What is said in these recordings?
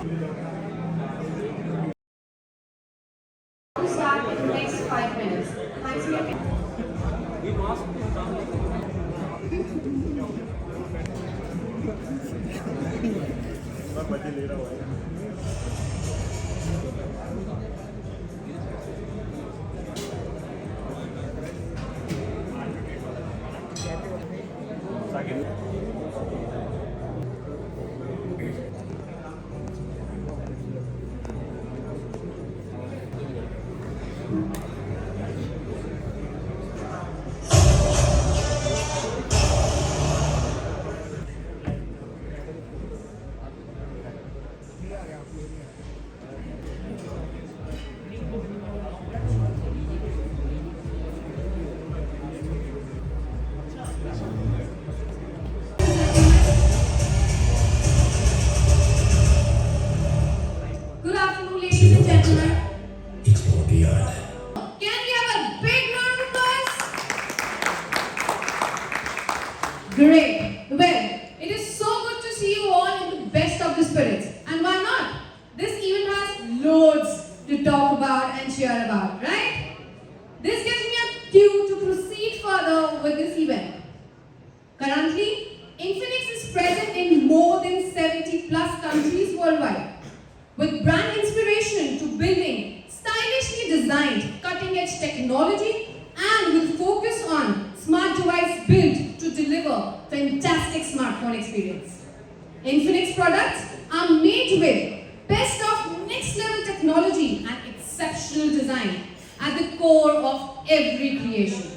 To start in the next 5 minutes. Thanks for your Good afternoon, ladies and gentlemen. Explore beyond. Can we have a big round of applause? Great. Well, it is so good to see you all in the best of the spirits. And why not? This event has loads to talk about and cheer about, right? This gives me a cue to proceed further with this event. Currently, Infinix is present in more than 70 plus countries worldwide, with brand inspiration to building stylishly designed cutting-edge technology and with focus on smart device built to deliver fantastic smartphone experience. Infinix products are made with best of next level technology and exceptional design at the core of every creation.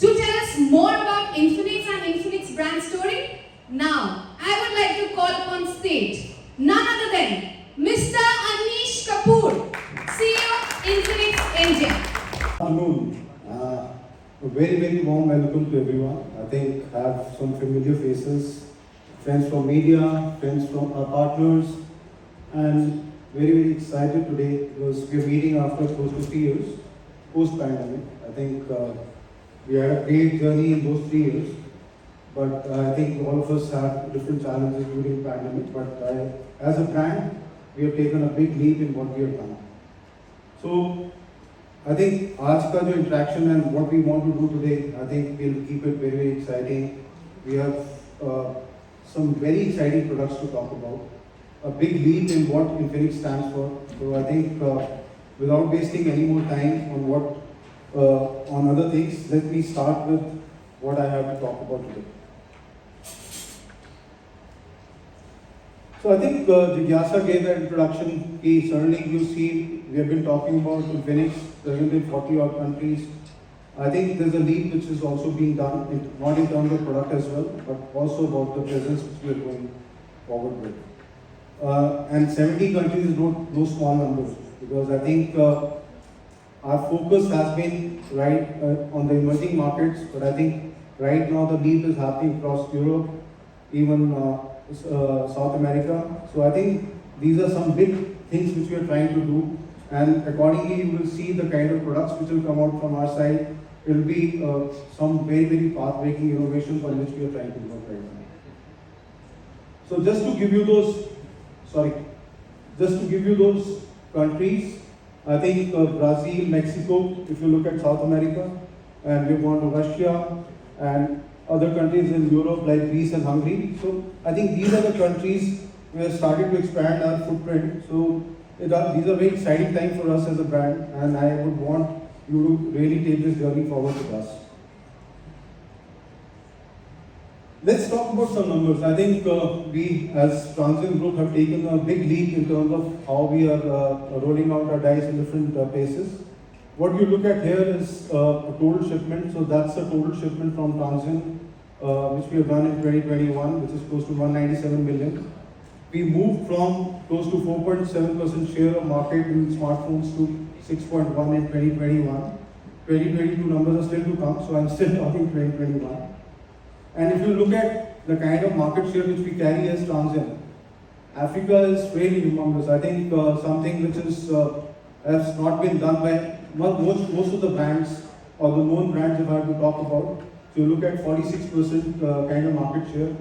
To tell us more about Infinix and Infinix brand story, now I would like to call upon stage none other than Mr. Anish Kapoor, CEO Infinix India. Afternoon. A very warm welcome to everyone. I think I have some familiar faces, friends from media, friends from our partners, and very excited today because we are meeting after close to 3 years post-pandemic. I think we had a great journey in those 3 years, but I think all of us had different challenges during the pandemic. But as a brand, we have taken a big leap in what we have done. So I think आज का जो interaction and what we want to do today, I think we'll keep it very exciting. We have some very exciting products to talk about. A big leap in what Infinix stands for. So I think without wasting any more time on other things, let me start with what I have to talk about today. So I think Jigyasa gave that introduction. Certainly you see we have been talking about Infinix present in 40 odd countries. I think there's a leap which is also being done, not in terms of product as well, but also about the presence which we are going forward with. And 70 countries is no small numbers, because I think our focus has been right on the emerging markets, but I think right now the leap is happening across Europe, even South America. So I think these are some big things which we are trying to do, and accordingly you will see the kind of products which will come out from our side. It will be some very path-breaking innovations on which we are trying to work right now. So just to give you those countries, I think Brazil, Mexico, if you look at South America, and we've gone to Russia and other countries in Europe like Greece and Hungary. So I think these are the countries we have started to expand our footprint. So these are very exciting times for us as a brand, and I would want you to really take this journey forward with us. Let's talk about some numbers. I think we as Transient Group have taken a big leap in terms of how we are rolling out our dice in different places. What you look at here is a total shipment. So that's a total shipment from Transient, which we have done in 2021, which is close to 197 million. We moved from close to 4.7% share of market in smartphones to 6.1 in 2021. 2022 numbers are still to come, so I'm still talking 2021. And if you look at the kind of market share which we carry as Transient, Africa is really humongous. I think something which is has not been done by most of the brands, or the known brands if I have to talk about. So you look at 46% kind of market share.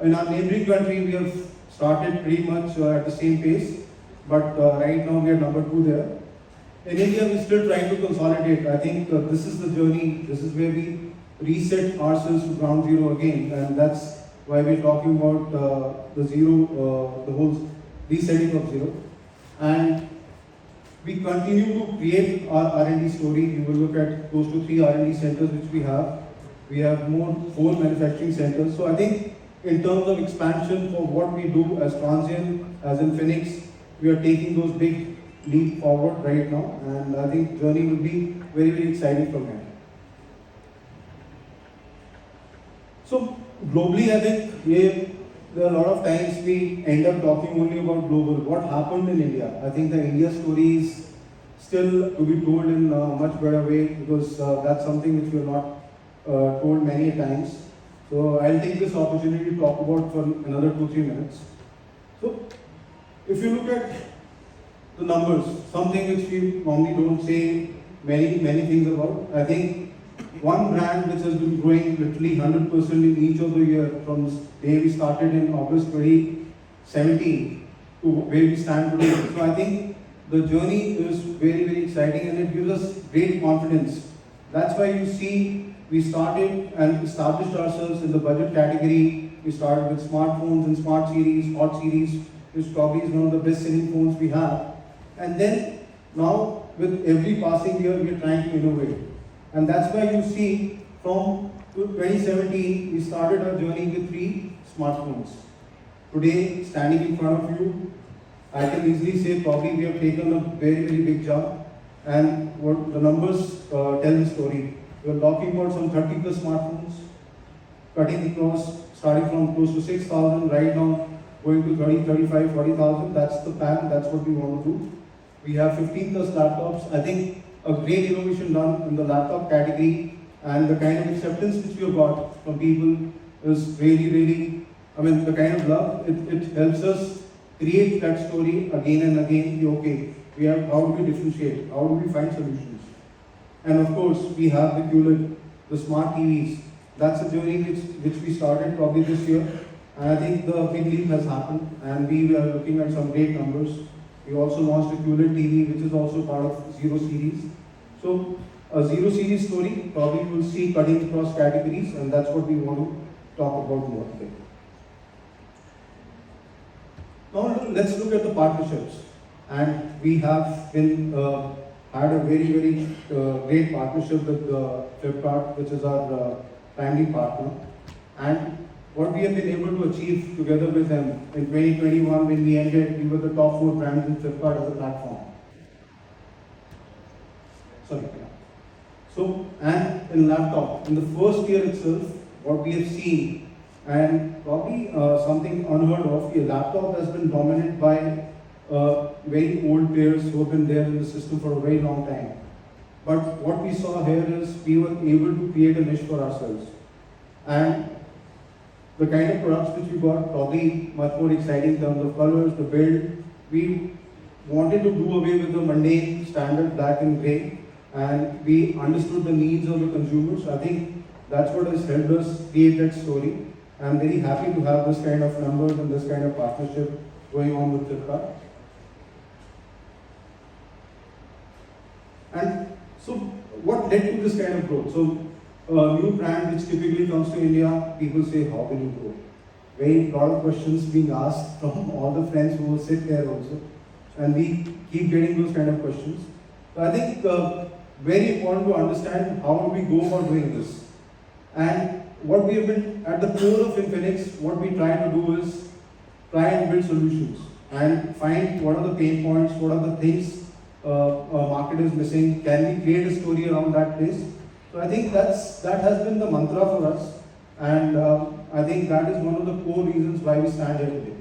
In our neighboring country, we have started pretty much at the same pace, but right now we are number 2 there. In India, we're still trying to consolidate. I think this is the journey, this is where we reset ourselves to ground zero again, and that's why we're talking about the zero, the whole resetting of zero. And we continue to create our R&D story. You will look at close to 3 R&D centers which we have. We have more 4 manufacturing centers. So I think in terms of expansion for what we do as Transient, as Infinix, we are taking those big leap forward right now, and I think journey will be very, very exciting from here. So globally, I think there are a lot of times we end up talking only about global. What happened in India? I think the India story is still to be told in a much better way, because that's something which we are not told many times. So I'll take this opportunity to talk about for another 2-3 minutes. So if you look at the numbers, something which we normally don't say many things about. I think one brand which has been growing literally 100% in each of the year from the day we started in August 2017 to where we stand today. So I think the journey is very, very exciting, and it gives us great confidence. That's why you see we started and established ourselves in the budget category. We started with smartphones and smart series, hot series, which probably is one of the best selling phones we have. And then now with every passing year we are trying to innovate. And that's why you see from 2017 we started our journey with 3 smartphones. Today, standing in front of you, I can easily say probably we have taken a very, very big jump, and what the numbers tell the story. We are talking about some 30 plus smartphones, cutting across, starting from close to 6,000 right now, going to 30, 35, 40,000. That's the plan, that's what we want to do. We have 15 plus laptops. I think a great innovation done in the laptop category, and the kind of acceptance which we have got from people is really, really, I mean, the kind of love, it helps us create that story again and again. Okay, how do we differentiate? How do we find solutions? And of course, we have the QLED, the smart TVs. That's a journey which we started probably this year. And I think the big leap has happened, and we are looking at some great numbers. We also launched a QLED TV, which is also part of Zero series. So a Zero series story, probably you will see cutting across categories, and that's what we want to talk about more today. Now let's look at the partnerships. And we have been had a very, very great partnership with Flipkart, which is our primary partner. And what we have been able to achieve together with them in 2021, when we ended, we were the top 4 brands in Flipkart as a platform. So, and in laptop, in the first year itself, what we have seen, and probably something unheard of, a laptop has been dominated by very old players who have been there in the system for a very long time. But what we saw here is we were able to create a niche for ourselves. And the kind of products which we got, probably much more exciting in terms of colors, the build. We wanted to do away with the mundane standard black and grey, and we understood the needs of the consumers. I think that's what has helped us create that story. I'm very happy to have this kind of numbers and this kind of partnership going on with Flipkart. And so what led to this kind of growth? So a new brand which typically comes to India, people say, how will you grow? Very lot of questions being asked from all the friends who will sit there also. And we keep getting those kind of questions. So I think very important to understand how do we go about doing this. And what we have been, at the core of Infinix, what we try to do is try and build solutions and find what are the pain points, what are the things market is missing, can we create a story around that place. So I think that has been the mantra for us, and I think that is one of the core reasons why we stand here today.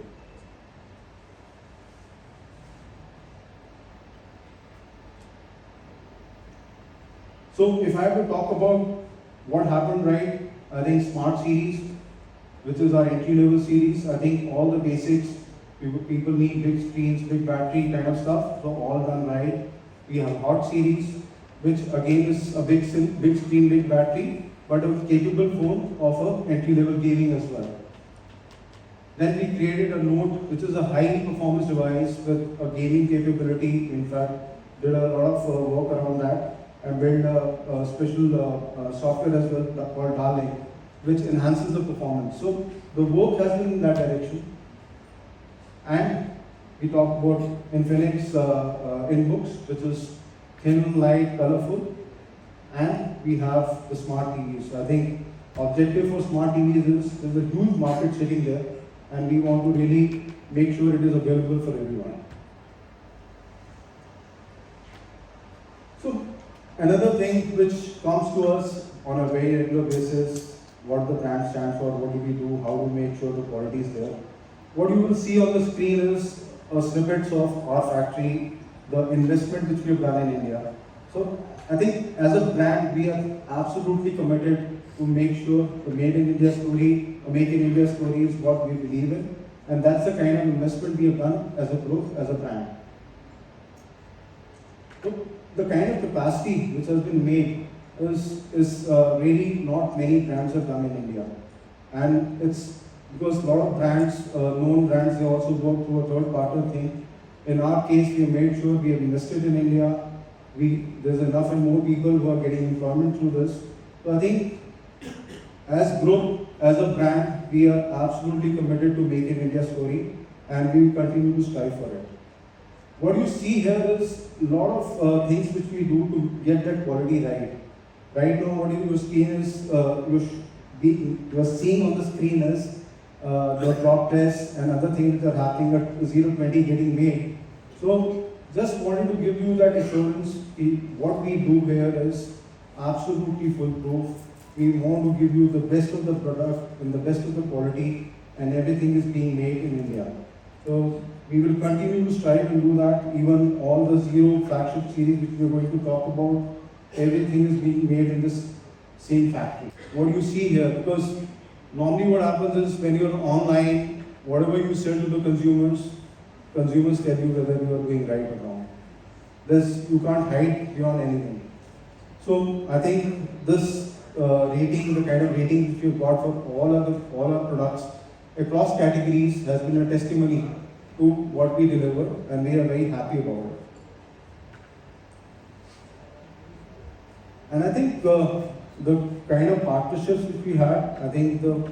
So if I have to talk about what happened right, I think Smart Series, which is our entry-level series, I think all the basics, people need big screens, big battery kind of stuff, so all done right. We have Hot Series, which again is a big screen, big battery, but a capable phone of a entry-level gaming as well. Then we created a Note, which is a highly performance device with a gaming capability. In fact, did a lot of work around that and built a special software as well called Darling, which enhances the performance. So the work has been in that direction. And we talked about Infinix InBooks, which is thin, light, colorful, and we have the smart TVs. So I think objective for smart TVs is there's a huge market sitting there, and we want to really make sure it is available for everyone. So another thing which comes to us on a very regular basis, what the brand stands for, what do we do, how to make sure the quality is there. What you will see on the screen is a snippets of our factory, the investment which we have done in India. So I think as a brand, we are absolutely committed to make sure the Made in India story, a Make in India story is what we believe in. And that's the kind of investment we have done as a group, as a brand. So the kind of capacity which has been made is really not many brands have done in India. And it's because a lot of brands, known brands, they also go through a third partner thing. In our case, we have made sure we have invested in India. There's enough and more people who are getting employment through this. So I think as group, as a brand, we are absolutely committed to Make in India story, and we will continue to strive for it. What you see here is a lot of things which we do to get that quality right. Right now, what you are seeing on the screen is the drop tests and other things that are happening at 020 getting made. So just wanted to give you that assurance. What we do here is absolutely foolproof. We want to give you the best of the product and the best of the quality, and everything is being made in India. So we will continue to strive and do that. Even all the Zero flagship series which we are going to talk about, everything is being made in this same factory. What you see here, because normally what happens is when you're online, whatever you sell to the consumers tell you whether you are doing right or wrong. You can't hide beyond anything. So I think this rating, the kind of rating which we've got for all our products across categories has been a testimony to what we deliver, and we are very happy about it. And I think the kind of partnerships which we had, I think the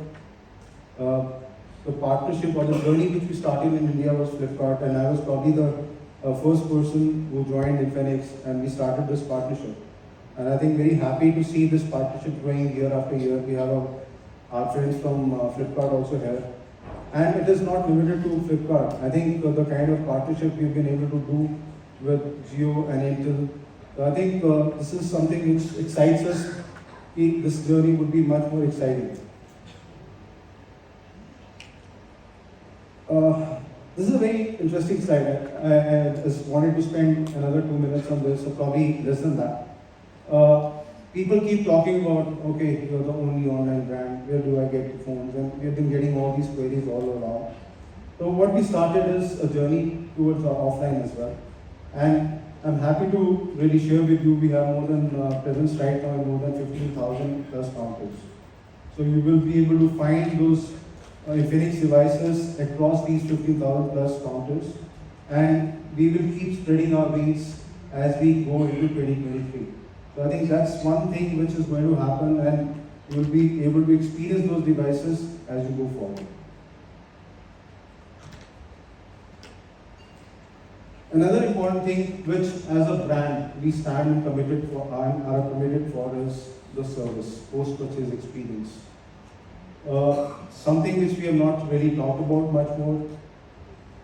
partnership or the journey which we started in India was Flipkart, and I was probably the first person who joined Infinix, and we started this partnership. And I think very happy to see this partnership growing year after year. We have our friends from Flipkart also here. And it is not limited to Flipkart. I think the kind of partnership we've been able to do with Jio and Intel, I think this is something which excites us. This journey would be much more exciting. This is a very interesting slide. I just wanted to spend another 2 minutes on this, or probably less than that. People keep talking about, okay, you're the only online brand, where do I get the phones? And we've been getting all these queries all along. So what we started is a journey towards our offline as well. And I'm happy to really share with you, we have more than presence right now in more than 15,000 plus counters. So you will be able to find those Infinix devices across these 15,000 plus counters. And we will keep spreading our wings as we go into 2023. So I think that's one thing which is going to happen, and you will be able to experience those devices as you go forward. Another important thing which as a brand we stand and committed for and are committed for is the service, post-purchase experience. Something which we have not really talked about much more.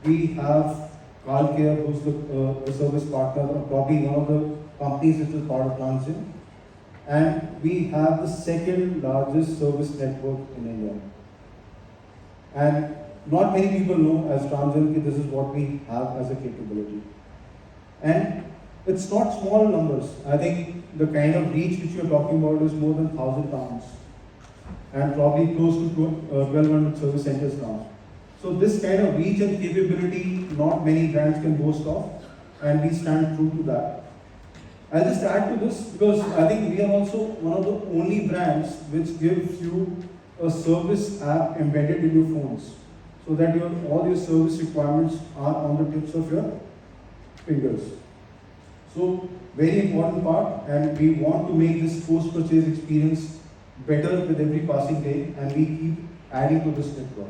We have CarCare, who's the service partner, probably one of the companies which is part of Transsion. And we have the second largest service network in India. And not many people know as Transsion that this is what we have as a capability. And it's not small numbers. I think the kind of reach which you're talking about is more than 1,000 towns. And probably close to 1,200 service centers now. So this kind of reach and capability, not many brands can boast of, and we stand true to that. I'll just add to this because I think we are also one of the only brands which gives you a service app embedded in your phones. so that all your service requirements are on the tips of your fingers. So very important part, and we want to make this post-purchase experience better with every passing day, and we keep adding to this network.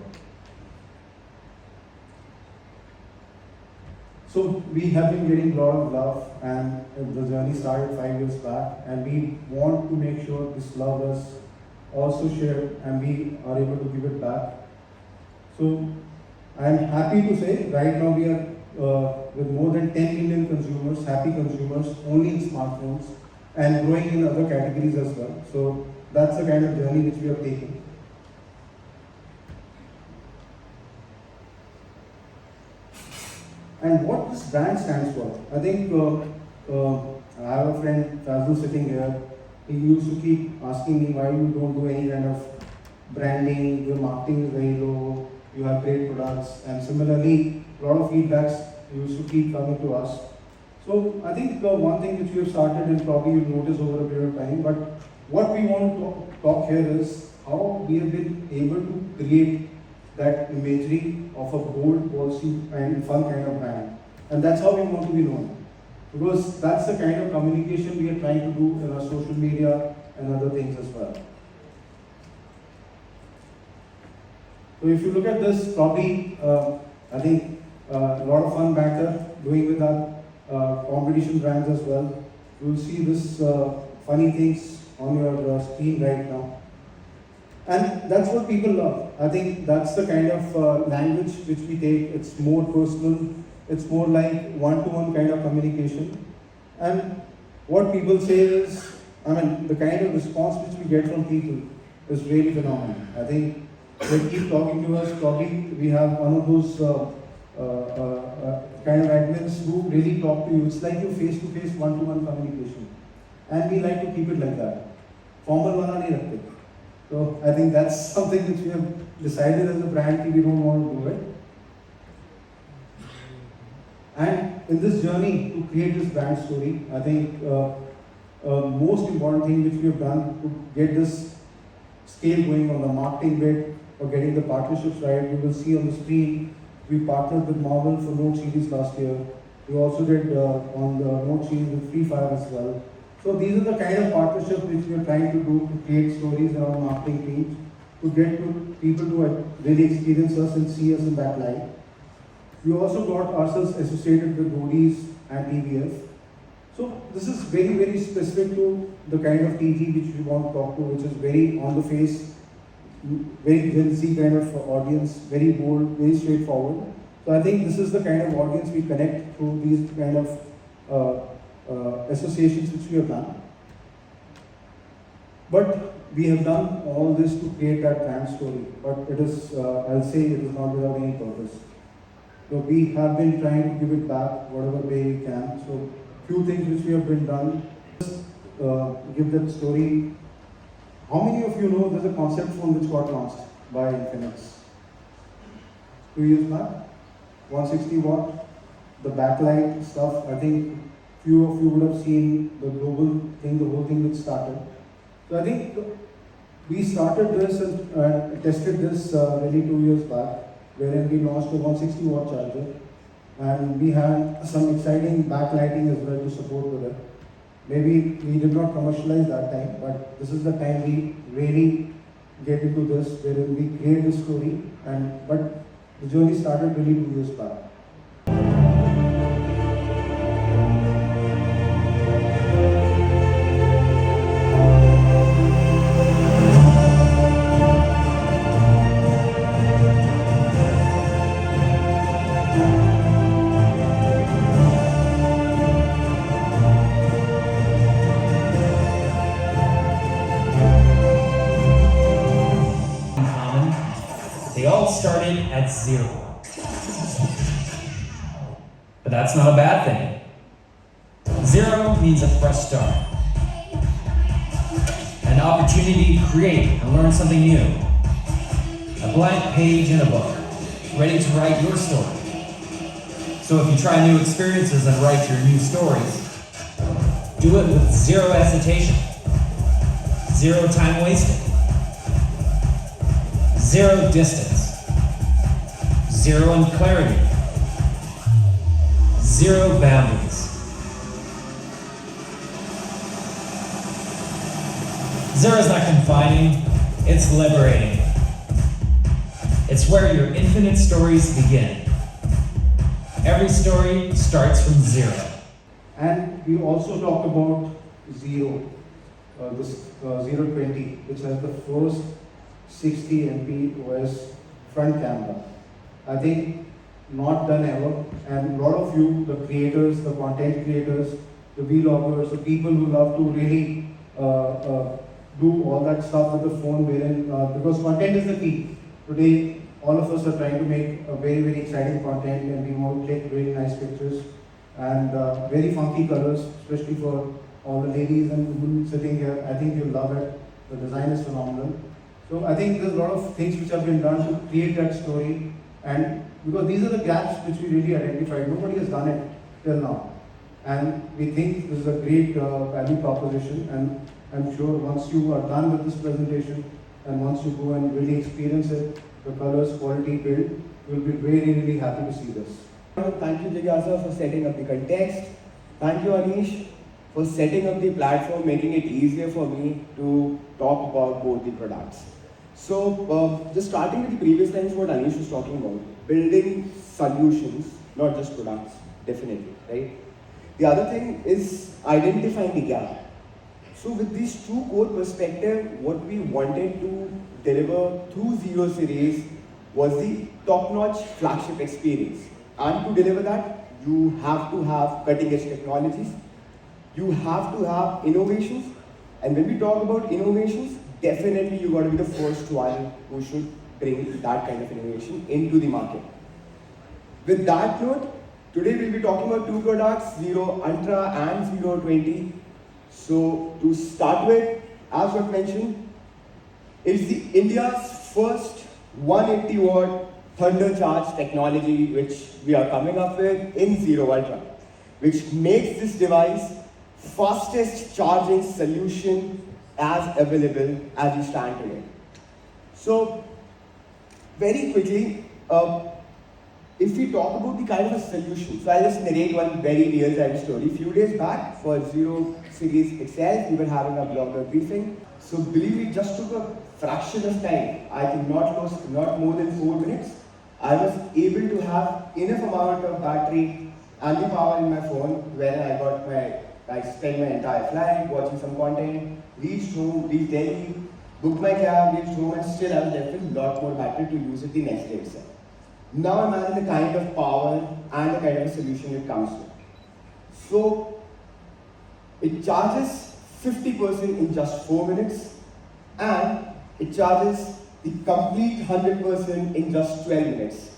So we have been getting a lot of love, and the journey started 5 years back, and we want to make sure this love is also shared and we are able to give it back. So I am happy to say right now we are with more than 10 million consumers, happy consumers only in smartphones, and growing in other categories as well. So that's the kind of journey which we are taking. And what this brand stands for, I think I have a friend, Fazul, sitting here. He used to keep asking me why you don't do any kind of branding, your marketing is very low, you have great products, and similarly, a lot of feedbacks used to keep coming to us. So I think one thing which we have started, and probably you'll notice over a period of time, but what we want to talk here is how we have been able to create that imagery of a bold, policy, and fun kind of brand. And that's how we want to be known. Because that's the kind of communication we are trying to do in our social media and other things as well. So if you look at this, probably, I think a lot of fun banter doing with our competition brands as well. You will see this funny things on your screen right now. And that's what people love. I think that's the kind of language which we take. It's more personal. It's more like one-to-one kind of communication. And what people say is, I mean, the kind of response which we get from people is really phenomenal. I think they keep talking to us. Probably we have one of those kind of admins who really talk to you. It's like your face-to-face, one-to-one communication. And we like to keep it like that. Formal wala nahi rakhte. So I think that's something which we have decided as a brand that we don't want to do it. And in this journey to create this brand story, I think most important thing which we have done to get this scale going on the marketing bit or getting the partnerships right. You will see on the screen, we partnered with Marvel for Note series last year. We also did on the Note series with Free Fire as well. So these are the kind of partnerships which we are trying to do to create stories around marketing teams, to get to people to really experience us and see us in that light. We also got ourselves associated with Roadies and TVF. So this is very, very specific to the kind of TG which we want to talk to, which is very on the face, very Gen Z kind of audience, very bold, very straightforward. So I think this is the kind of audience we connect through these kind of associations which we have done. But we have done all this to create that brand story. But it is, I'll say, it is not without any purpose. So we have been trying to give it back whatever way we can. So few things which we have been done. Just give that story. How many of you know there's a concept phone which got launched by Infinix 2 years back? 160 watt, the backlight stuff. I think few of you would have seen the global thing, the whole thing which started. So I think we started this and tested this really 2 years back, wherein we launched a 160 watt charger, and we had some exciting backlighting as well to support with it. Maybe we did not commercialize that time, but this is the time we really get into this, wherein we create this story. But the journey started really 2 years back. They all started at zero. But that's not a bad thing. Zero means a fresh start. An opportunity to create and learn something new. A blank page in a book, ready to write your story. So if you try new experiences and write your new stories, do it with zero hesitation, zero time wasted, zero distance, Zero in clarity. Zero boundaries. Zero is not confining, it's liberating. It's where your infinite stories begin. Every story starts from zero. And we also talk about Zero, this 020, which has the first 60 MP OS front camera. I think not done ever, and a lot of you, the creators, the content creators, the vloggers, the people who love to really do all that stuff with the phone, wherein because content is the key. Today, all of us are trying to make a very, very exciting content, and we want to take really nice pictures and very funky colors, especially for all the ladies and women sitting here. I think you'll love it. The design is phenomenal. So I think there's a lot of things which have been done to create that story, and because these are the gaps which we really identified. Nobody has done it till now, and we think this is a great value proposition. And I'm sure once you are done with this presentation, and once you go and really experience it, the colors, quality, build, you'll be really, really happy to see this. Thank you, Jigyasa, for setting up the context. Thank you, Anish, for setting up the platform, making it easier for me to talk about both the products. So, just starting with the previous lines, what Anish was talking about, building solutions, not just products, definitely, right? The other thing is identifying the gap. So with these two core perspectives, what we wanted to deliver through Zero series was the top-notch flagship experience. And to deliver that, you have to have cutting-edge technologies, you have to have innovations, and when we talk about innovations, definitely you got to be the first one who should bring that kind of innovation into the market. With that note, today we'll be talking about two products, Zero Ultra and Zero 20. So to start with, as was mentioned, it's the India's first 180 watt thunder charge technology which we are coming up with in Zero Ultra, which makes this device fastest charging solution as available as we stand today. So very quickly, if we talk about the kind of a solution, so I'll just narrate one very real-time story. A few days back, for Zero series itself, we were having a blogger briefing. So believe me, just took a fraction of time. I think not more than 4 minutes. I was able to have enough amount of battery and the power in my phone where I spent my entire flight watching some content, reached home, reached Delhi, booked my cab, reached home, and still I was left with a lot more battery to use it the next day itself. Now imagine the kind of power and the kind of solution it comes with. So it charges 50% in just 4 minutes, and it charges the complete 100% in just 12 minutes.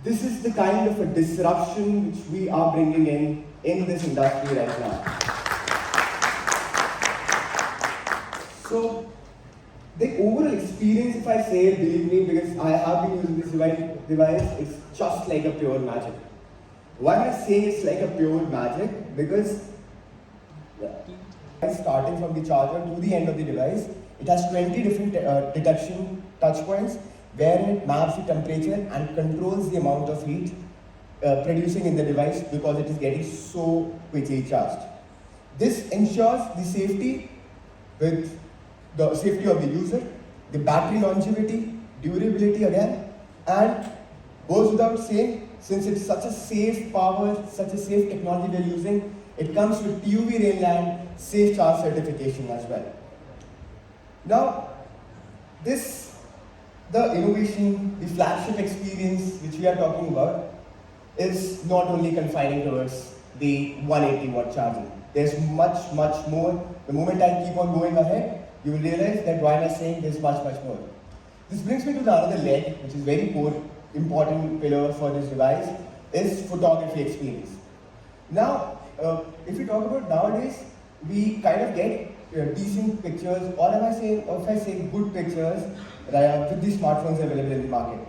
This is the kind of a disruption which we are bringing in this industry right now. So the overall experience, if I say, believe me, because I have been using this device, it's just like a pure magic. Why am I saying it's like a pure magic? Because starting from the charger to the end of the device, it has 20 different detection touch points wherein it maps the temperature and controls the amount of heat producing in the device because it is getting so quickly charged. This ensures the safety with the safety of the user, the battery longevity, durability again, and goes without saying, since it's such a safe power, such a safe technology we're using, it comes with TUV Rainland Safe Charge certification as well. Now, the innovation, the flagship experience which we are talking about is not only confining towards the 180 watt charging. There's much more. The moment I keep on going ahead, you will realize that why am I saying there's much more. This brings me to the other leg, which is very important pillar for this device, is photography experience. Now, if we talk about nowadays, we kind of get decent pictures, or if I say good pictures, with the smartphones available in the market.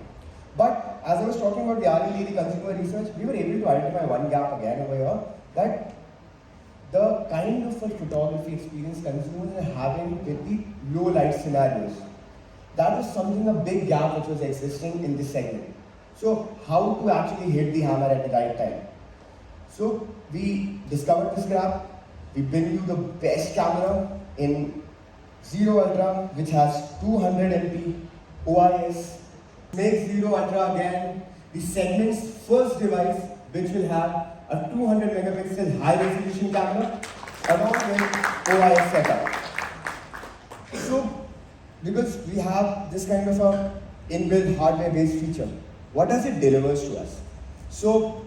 But as I was talking about the R&D, the consumer research, we were able to identify one gap again over here, that the kind of a photography experience consumers are having with the low light scenarios. That was something, a big gap which was existing in this segment. So how to actually hit the hammer at the right time? So we discovered this graph. We bring you the best camera in Zero Ultra, which has 200 MP OIS. Make Zero Ultra again the segment's first device which will have a 200 megapixel high resolution camera along with OIS setup. So, because we have this kind of a inbuilt hardware based feature, what does it delivers to us? So,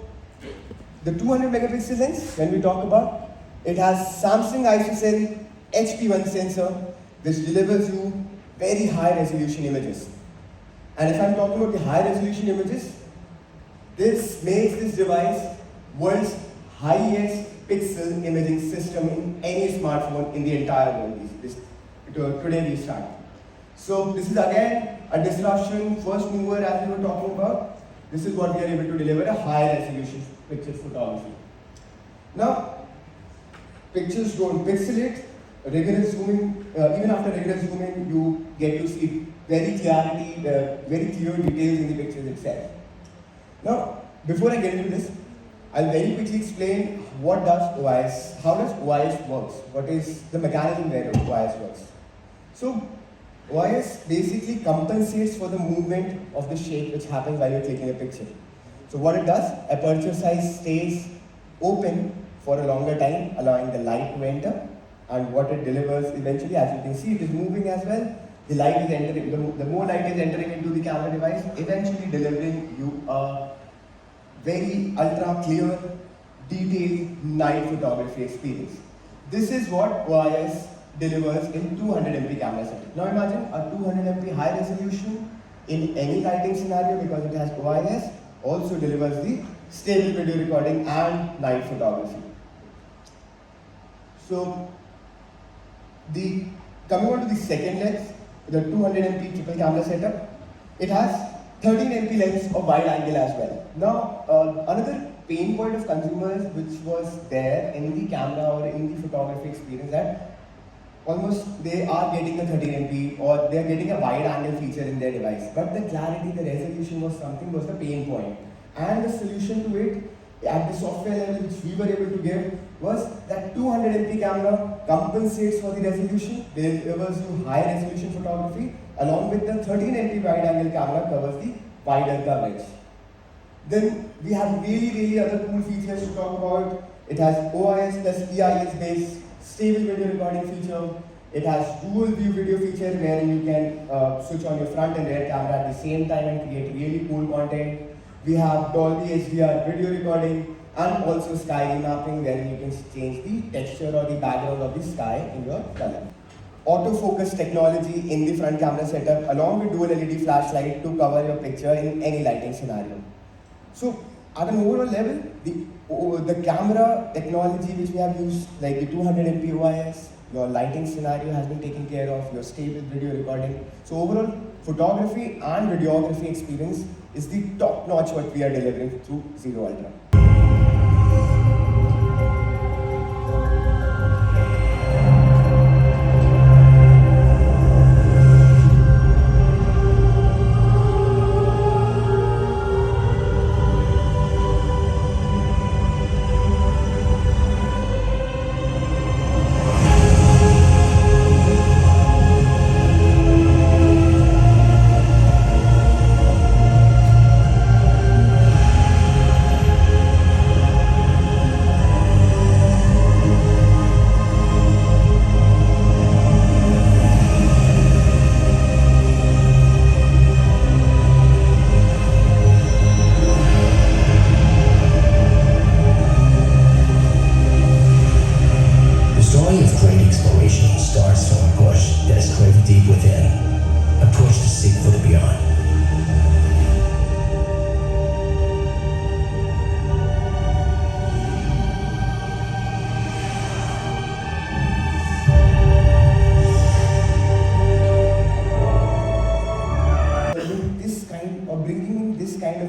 the 200 megapixel lens, when we talk about, it has Samsung ISOCELL HP1 sensor which delivers you very high resolution images. And if I'm talking about the high resolution images, this makes this device world's highest pixel imaging system in any smartphone in the entire world. Today we start. So this is again a disruption, first mover as we were talking about. This is what we are able to deliver, a high resolution picture photography. Now, pictures don't pixelate. Rigorous zooming, even after rigorous zooming, you get to see very clear details in the pictures itself. Now, before I get into this, I'll very quickly explain what does OIS, how does OIS works, what is the mechanism where OIS works. So, OIS basically compensates for the movement of the shape which happens while you're clicking a picture. So what it does, aperture size stays open for a longer time, allowing the light to enter, and what it delivers eventually, as you can see, it is moving as well. The light is entering, the more light is entering into the camera device, eventually delivering you a very ultra clear, detailed night photography experience. This is what OIS delivers in 200 MP camera setup. Now imagine a 200 MP high resolution in any lighting scenario, because it has OIS, also delivers the stable video recording and night photography. So, coming on to the second lens, the 200 MP triple camera setup, it has 13 MP lens of wide angle as well. Now, another pain point of consumers which was there in the camera or in the photography experience, that almost they are getting a 13 MP or they are getting a wide angle feature in their device, but the clarity, the resolution was the pain point. And the solution to it at the software level which we were able to give was that 200 MP camera compensates for the resolution, delivers you high resolution photography, along with the 13 MP wide angle camera covers the wider coverage. Then we have really other cool features to talk about. It has OIS plus EIS based stable video recording feature. It has dual view video feature where you can switch on your front and rear camera at the same time and create really cool content. We have Dolby HDR video recording and also sky remapping where you can change the texture or the background of the sky in your color. Autofocus technology in the front camera setup along with dual LED flashlight to cover your picture in any lighting scenario. So at an overall level, the camera technology which we have used, like the 200 MP OIS, your lighting scenario has been taken care of, your stable video recording. So overall, photography and videography experience is the top notch what we are delivering through Zero Ultra.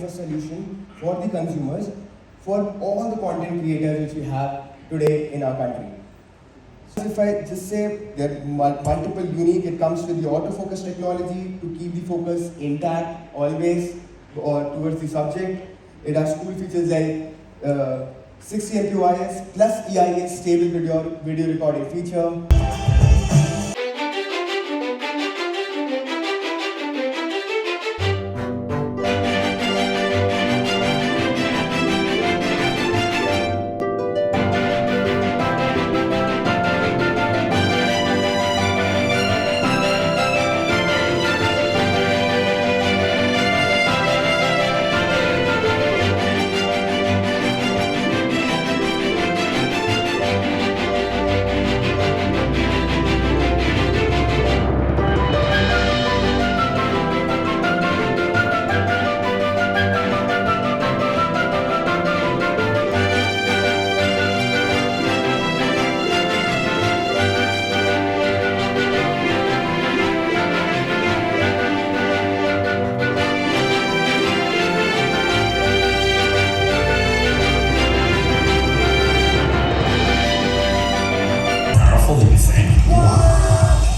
Solution for the consumers, for all the content creators which we have today in our country. So if I just say there are multiple unique, it comes with the autofocus technology to keep the focus intact always. towards the subject. It has cool features like 60 MPIS plus EIS stable video recording feature.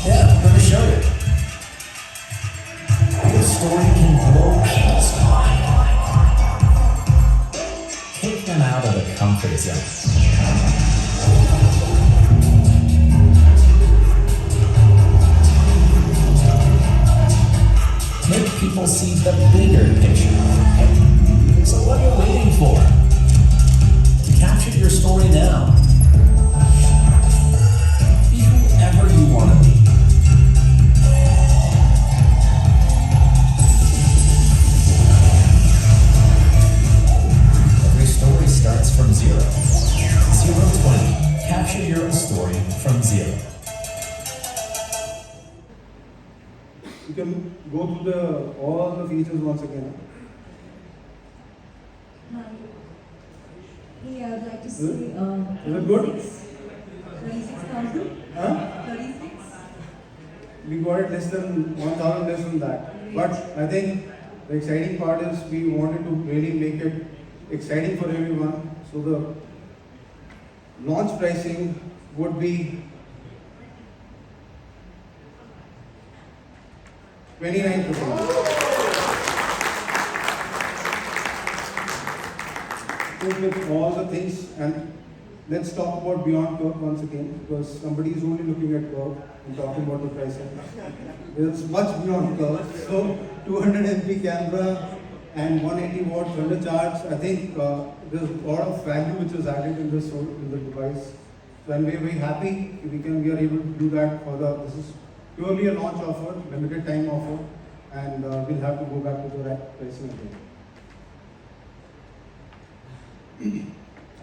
Yeah, let me show you. Your story can blow people's mind. Take them out of the comfort zone. Make people see the bigger picture. So what are you waiting for? Capture your story now. Be whoever you want to be. Every story starts from zero. 020. Capture your own story from zero. You can go through all the features once again. Hey, I would like to say, Is it good? 36,000? Huh? 36? We got it less than 1,000 less than that. But I think the exciting part is we wanted to really make it exciting for everyone. So the launch pricing would be 29%. With all the things, and let's talk about beyond curve once again, because somebody is only looking at curve and talking about the pricing. It's much beyond curve. So 200 MP camera and 180 watts undercharge. I think there's a lot of value which is added in this in the device. So I'm very, very happy we are able to do that for this is purely a launch offer, limited time offer, and we'll have to go back to the pricing again.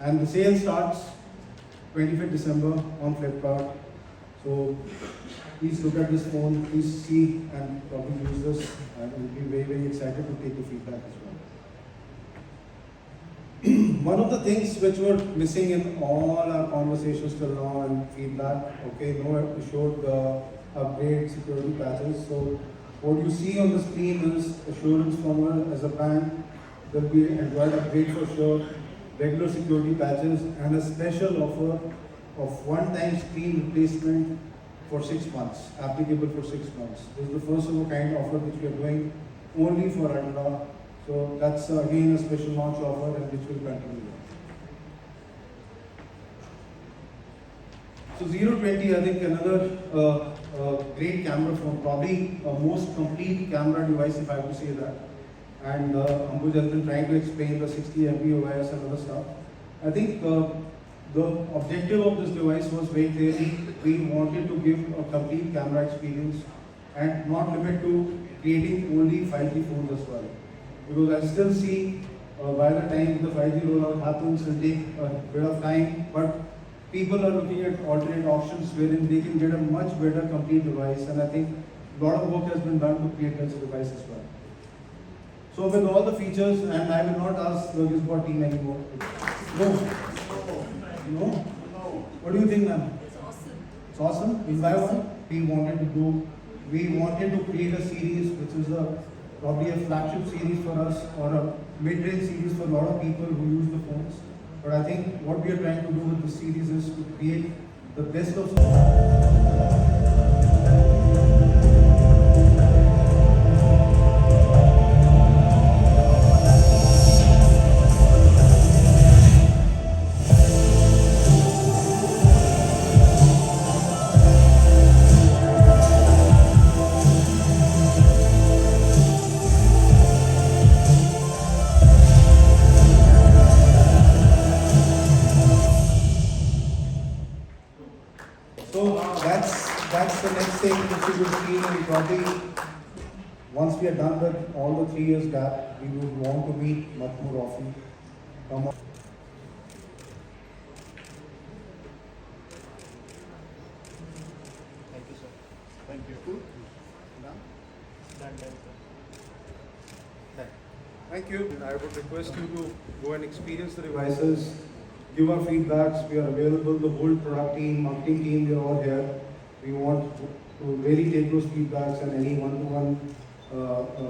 And the sale starts 25th December on Flipkart. So please look at this phone, please see and probably use this, and we'll be very, very excited to take the feedback as well. One of the things which were missing in all our conversations till now and feedback, okay, no assured upgrade security patches. So what you see on the screen is assurance firmware as a brand. There'll be an Android upgrade for sure, regular security patches, and a special offer of one-time screen replacement for 6 months, applicable for 6 months. This is the first of a kind offer which we are doing only for Ultra. So that's again a special launch offer and which will continue. So 020, I think another great camera phone, probably most complete camera device if I have to say that. And Ambuj has been trying to explain the 60 MP OIS and other stuff. I think the objective of this device was very clearly, we wanted to give a complete camera experience and not limit to creating only 5G phones as well. Because I still see by the time the 5G rollout happens, it will take a bit of time, but people are looking at alternate options wherein they can get a much better complete device, and I think a lot of work has been done to create this device as well. So with all the features, and I will not ask the Gizbot team anymore. No? No? What do you think, ma'am? It's awesome. It's awesome. Is that one? We wanted to create a series which is probably a flagship series for us or a mid-range series for a lot of people who use the phones. But I think what we are trying to do with this series is to create the best of staying in the distributor team, and probably once we are done with all the 3 years gap, we would want to meet much more often. Come on. Thank you, sir. Thank you. Done. Thank you. And I would request you to go and experience the devices, give our feedbacks. We are available, the whole product team, marketing team, we are all here. We want to really take those feedbacks and any one-to-one